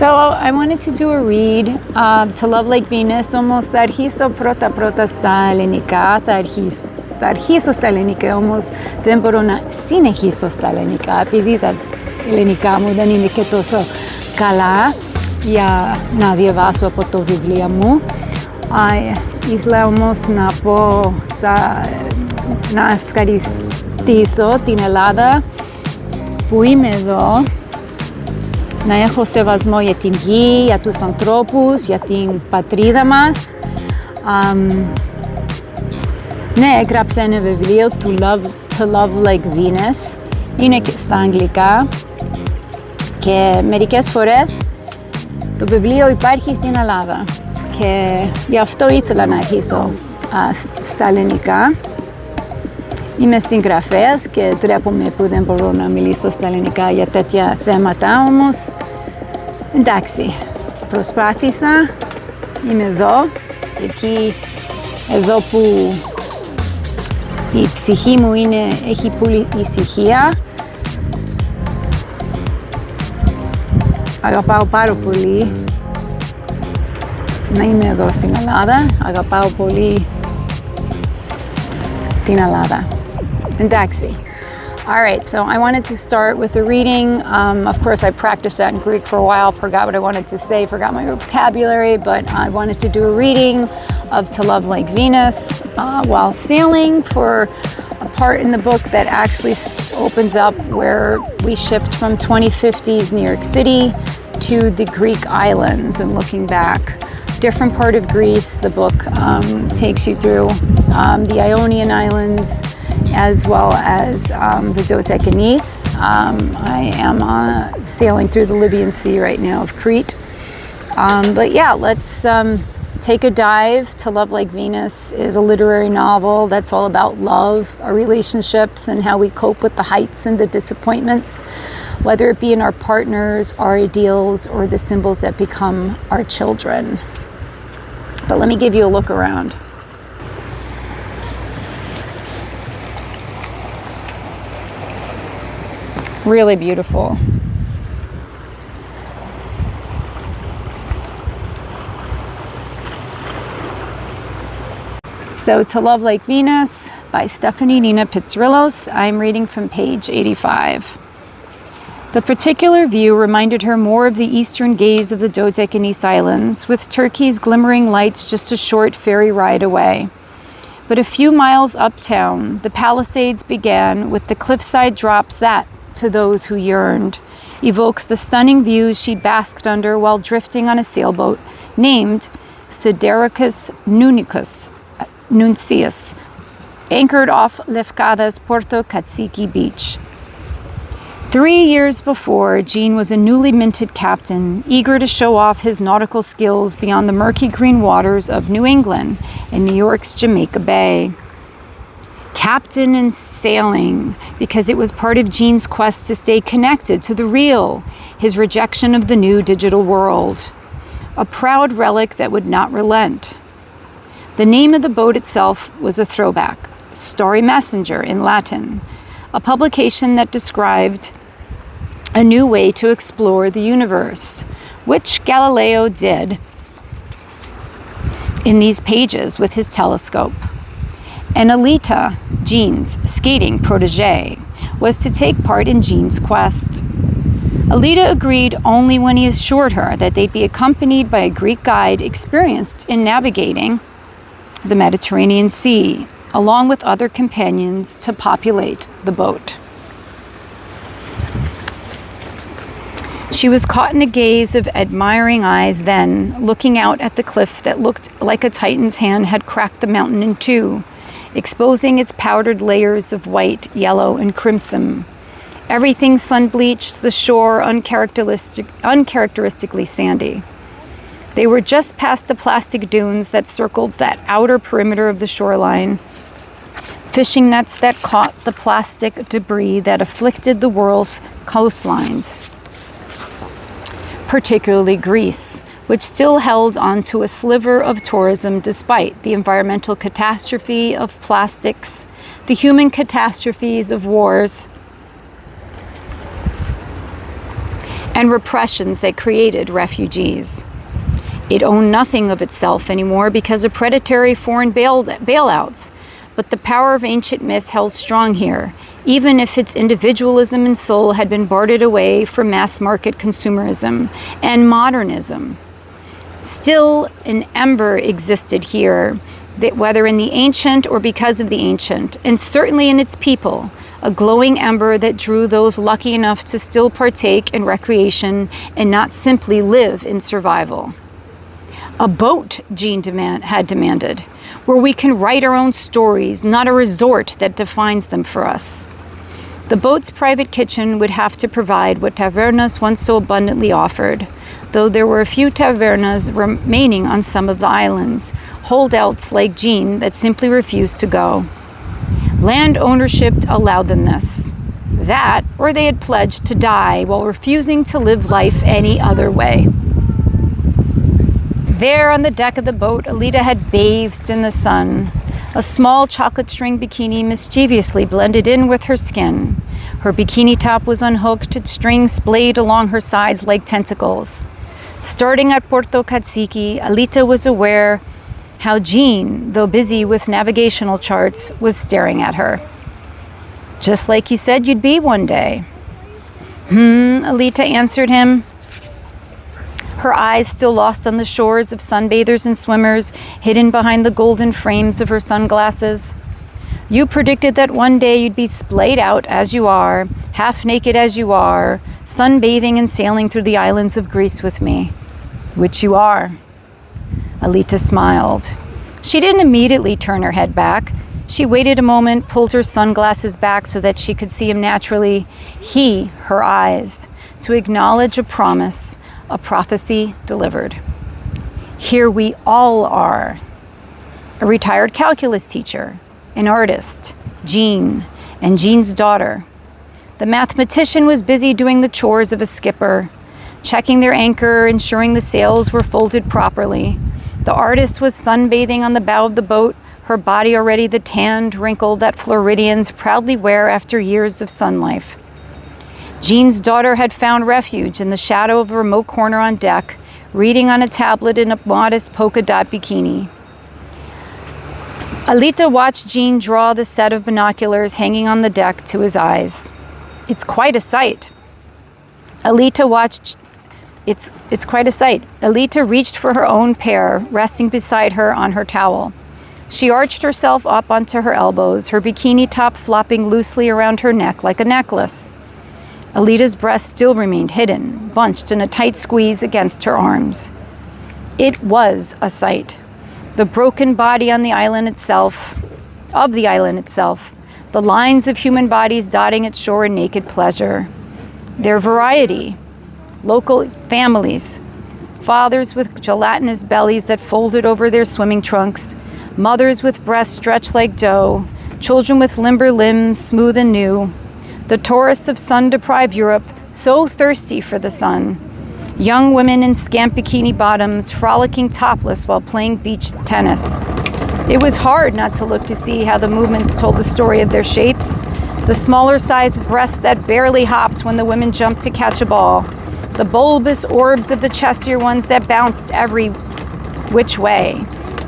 So I wanted to do a read to Love Like Venus, όμως θα αρχίσω πρώτα στα ελληνικά, θα αρχίσω στα ελληνικά, όμως δεν μπορώ να συνεχίσω στα ελληνικά, επειδή τα ελληνικά μου δεν είναι και τόσο καλά για να διαβάσω από το βιβλίο μου. Ήθελα όμως να πω, να ευχαριστήσω την Ελλάδα που είμαι εδώ, να έχω σεβασμό για την γη, για τους ανθρώπους, για την πατρίδα μας. Ναι, έγραψα ένα βιβλίο, To Love Like Venus. Είναι και στα αγγλικά και μερικές φορές το βιβλίο υπάρχει στην Ελλάδα και γι' αυτό ήθελα να αρχίσω στα ελληνικά. Είμαι συγγραφέας και ντρέπομαι που δεν μπορώ να μιλήσω στα ελληνικά για τέτοια θέματα, όμως εντάξει, προσπάθησα, είμαι εδώ, εδώ που η ψυχή μου έχει πολύ ησυχία. Αγαπάω πάρα πολύ να είμαι εδώ στην Ελλάδα, αγαπάω πολύ την Ελλάδα. Εντάξει. All right, so I wanted to start with a reading. Of course, I practiced that in Greek for a while, forgot what I wanted to say, forgot my vocabulary, but I wanted to do a reading of To Love Like Venus while sailing for a part in the book that actually opens up where we shift from 2050s New York City to the Greek islands and looking back. Different part of Greece. The book takes you through the Ionian Islands as well as the Dodecanese. I am sailing through the Libyan Sea right now of Crete. But yeah, let's take a dive. To Love Like Venus is a literary novel that's all about love, our relationships, and how we cope with the heights and the disappointments, whether it be in our partners, our ideals, or the symbols that become our children. But let me give you a look around. Really beautiful. So To Love Like Venus by Stephanie Nina Pizzarillos. I'm reading from page 85. The particular view reminded her more of the eastern gaze of the Dodecanese Islands, with Turkey's glimmering lights just a short ferry ride away. But a few miles uptown, the Palisades began with the cliffside drops that, to those who yearned, evoke the stunning views she basked under while drifting on a sailboat named Sidericus Nuncius, anchored off Lefkada's Porto Katsiki beach. 3 years before, Jean was a newly minted captain, eager to show off his nautical skills beyond the murky green waters of New England and New York's Jamaica Bay. Captain in sailing, because it was part of Jean's quest to stay connected to the real, his rejection of the new digital world. A proud relic that would not relent. The name of the boat itself was a throwback, Starry Messenger in Latin, a publication that described a new way to explore the universe, which Galileo did in these pages with his telescope. And Alita, Jean's skating protege, was to take part in Jean's quest. Alita agreed only when he assured her that they'd be accompanied by a Greek guide experienced in navigating the Mediterranean Sea, along with other companions to populate the boat. She was caught in a gaze of admiring eyes then, looking out at the cliff that looked like a titan's hand had cracked the mountain in two, exposing its powdered layers of white, yellow, and crimson. Everything sun-bleached, the shore uncharacteristically sandy. They were just past the plastic dunes that circled that outer perimeter of the shoreline, fishing nets that caught the plastic debris that afflicted the world's coastlines, particularly Greece, which still held onto a sliver of tourism despite the environmental catastrophe of plastics, the human catastrophes of wars, and repressions that created refugees. It owned nothing of itself anymore because of predatory foreign bailouts, but the power of ancient myth held strong here, even if its individualism and soul had been bartered away for mass market consumerism and modernism. Still, an ember existed here, that whether in the ancient or because of the ancient, and certainly in its people, a glowing ember that drew those lucky enough to still partake in recreation and not simply live in survival. A boat, Jean had demanded, where we can write our own stories, not a resort that defines them for us. The boat's private kitchen would have to provide what tavernas once so abundantly offered, though there were a few tavernas remaining on some of the islands, holdouts like Jean that simply refused to go. Land ownership allowed them this. That, or they had pledged to die while refusing to live life any other way. There on the deck of the boat, Alita had bathed in the sun. A small chocolate string bikini mischievously blended in with her skin. Her bikini top was unhooked, its strings splayed along her sides like tentacles. Starting at Porto Katsiki, Alita was aware how Jean, though busy with navigational charts, was staring at her. Just like you said you'd be one day. Alita answered him. Her eyes still lost on the shores of sunbathers and swimmers, hidden behind the golden frames of her sunglasses. You predicted that one day you'd be splayed out as you are, half naked as you are, sunbathing and sailing through the islands of Greece with me. Which you are. Alita smiled. She didn't immediately turn her head back. She waited a moment, pulled her sunglasses back so that she could see him naturally. Her eyes, to acknowledge a promise, a prophecy delivered. Here we all are. A retired calculus teacher, an artist, Jean, and Jean's daughter. The mathematician was busy doing the chores of a skipper, checking their anchor, ensuring the sails were folded properly. The artist was sunbathing on the bow of the boat, her body already the tanned wrinkle that Floridians proudly wear after years of sun life. Jean's daughter had found refuge in the shadow of a remote corner on deck, reading on a tablet in a modest polka dot bikini. Alita watched Jean draw the set of binoculars hanging on the deck to his eyes. It's quite a sight. Alita reached for her own pair, resting beside her on her towel. She arched herself up onto her elbows, her bikini top flopping loosely around her neck like a necklace. Alita's breast still remained hidden, bunched in a tight squeeze against her arms. It was a sight. The broken body on the island itself, the lines of human bodies dotting its shore in naked pleasure. Their variety, local families, fathers with gelatinous bellies that folded over their swimming trunks, mothers with breasts stretched like dough, children with limber limbs, smooth and new, the tourists of sun-deprived Europe, so thirsty for the sun, young women in scant bikini bottoms, frolicking topless while playing beach tennis. It was hard not to look to see how the movements told the story of their shapes, the smaller-sized breasts that barely hopped when the women jumped to catch a ball, the bulbous orbs of the chestier ones that bounced every which way,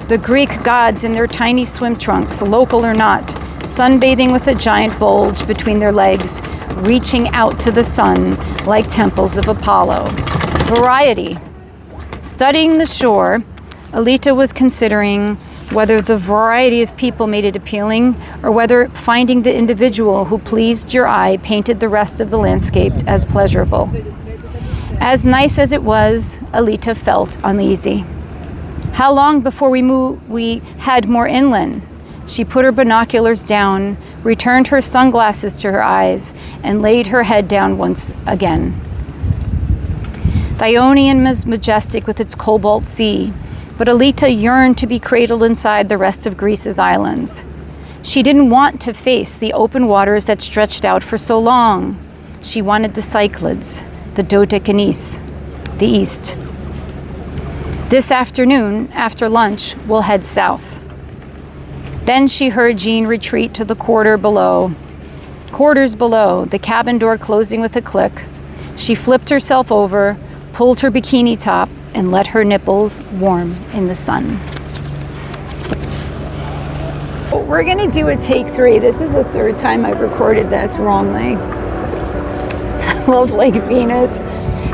the Greek gods in their tiny swim trunks, local or not, sunbathing with a giant bulge between their legs, reaching out to the sun like temples of Apollo. Variety. Studying the shore, Alita was considering whether the variety of people made it appealing or whether finding the individual who pleased your eye painted the rest of the landscape as pleasurable. As nice as it was, Alita felt uneasy. How long before we had more inland? She put her binoculars down, returned her sunglasses to her eyes, and laid her head down once again. The Ionian was majestic with its cobalt sea, but Alita yearned to be cradled inside the rest of Greece's islands. She didn't want to face the open waters that stretched out for so long. She wanted the Cyclades, the Dodecanese, the east. This afternoon, after lunch, we'll head south. Then she heard Jean retreat to the quarters below, the cabin door closing with a click. She flipped herself over, pulled her bikini top, and let her nipples warm in the sun. We're gonna do a take 3. This is the 3rd time I've recorded this wrongly. Love Like Venus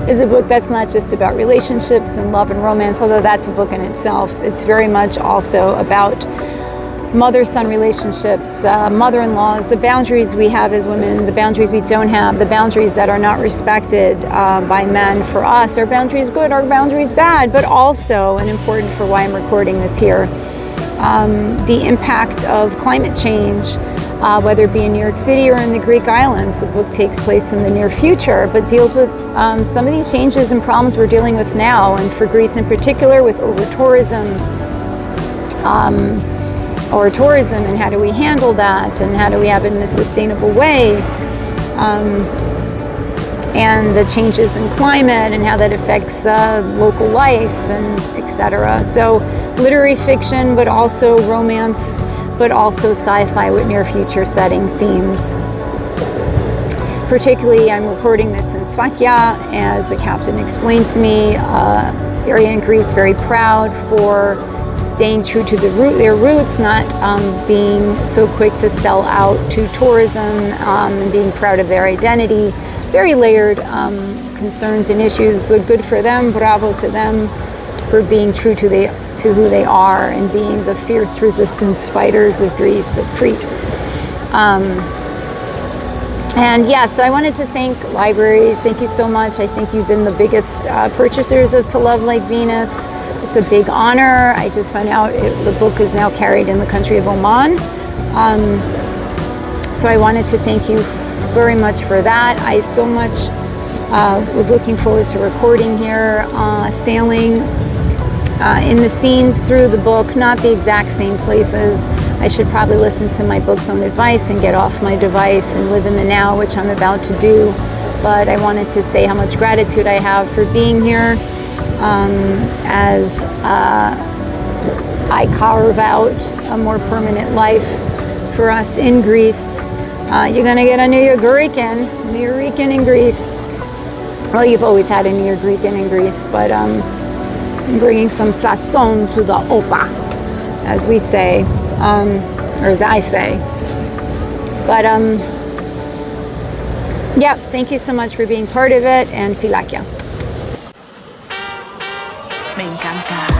is a book that's not just about relationships and love and romance, although that's a book in itself. It's very much also about mother-son relationships, mother-in-laws, the boundaries we have as women, the boundaries we don't have, the boundaries that are not respected by men for us. Are boundaries good? Are boundaries bad? But also, and important for why I'm recording this here, the impact of climate change, whether it be in New York City or in the Greek islands. The book takes place in the near future, but deals with some of these changes and problems we're dealing with now, and for Greece in particular, with over-tourism, and how do we handle that, and how do we have it in a sustainable way, and the changes in climate and how that affects local life, and etc. So literary fiction, but also romance, but also sci-fi with near future setting themes. Particularly, I'm recording this in Sfakia, as the captain explained to me, area in Greece very proud for staying true to their roots, not being so quick to sell out to tourism, and being proud of their identity. Very layered concerns and issues, but good for them. Bravo to them for being true to who they are, and being the fierce resistance fighters of Greece, of Crete. And yeah, so I wanted to thank libraries. Thank you so much. I think you've been the biggest purchasers of To Love Like Venus. It's a big honor. I just found out the book is now carried in the country of Oman. So I wanted to thank you very much for that. I so much was looking forward to recording here, sailing in the scenes through the book, not the exact same places. I should probably listen to my book's own advice and get off my device and live in the now, which I'm about to do. But I wanted to say how much gratitude I have for being here, as I carve out a more permanent life for us in Greece. You're gonna get a New Yorkican in Greece. Well, you've always had a New Yorkican in Greece, but I'm bringing some sazon to the opa, as we say, or as I say. But yeah, thank you so much for being part of it, and filakia. Me encanta.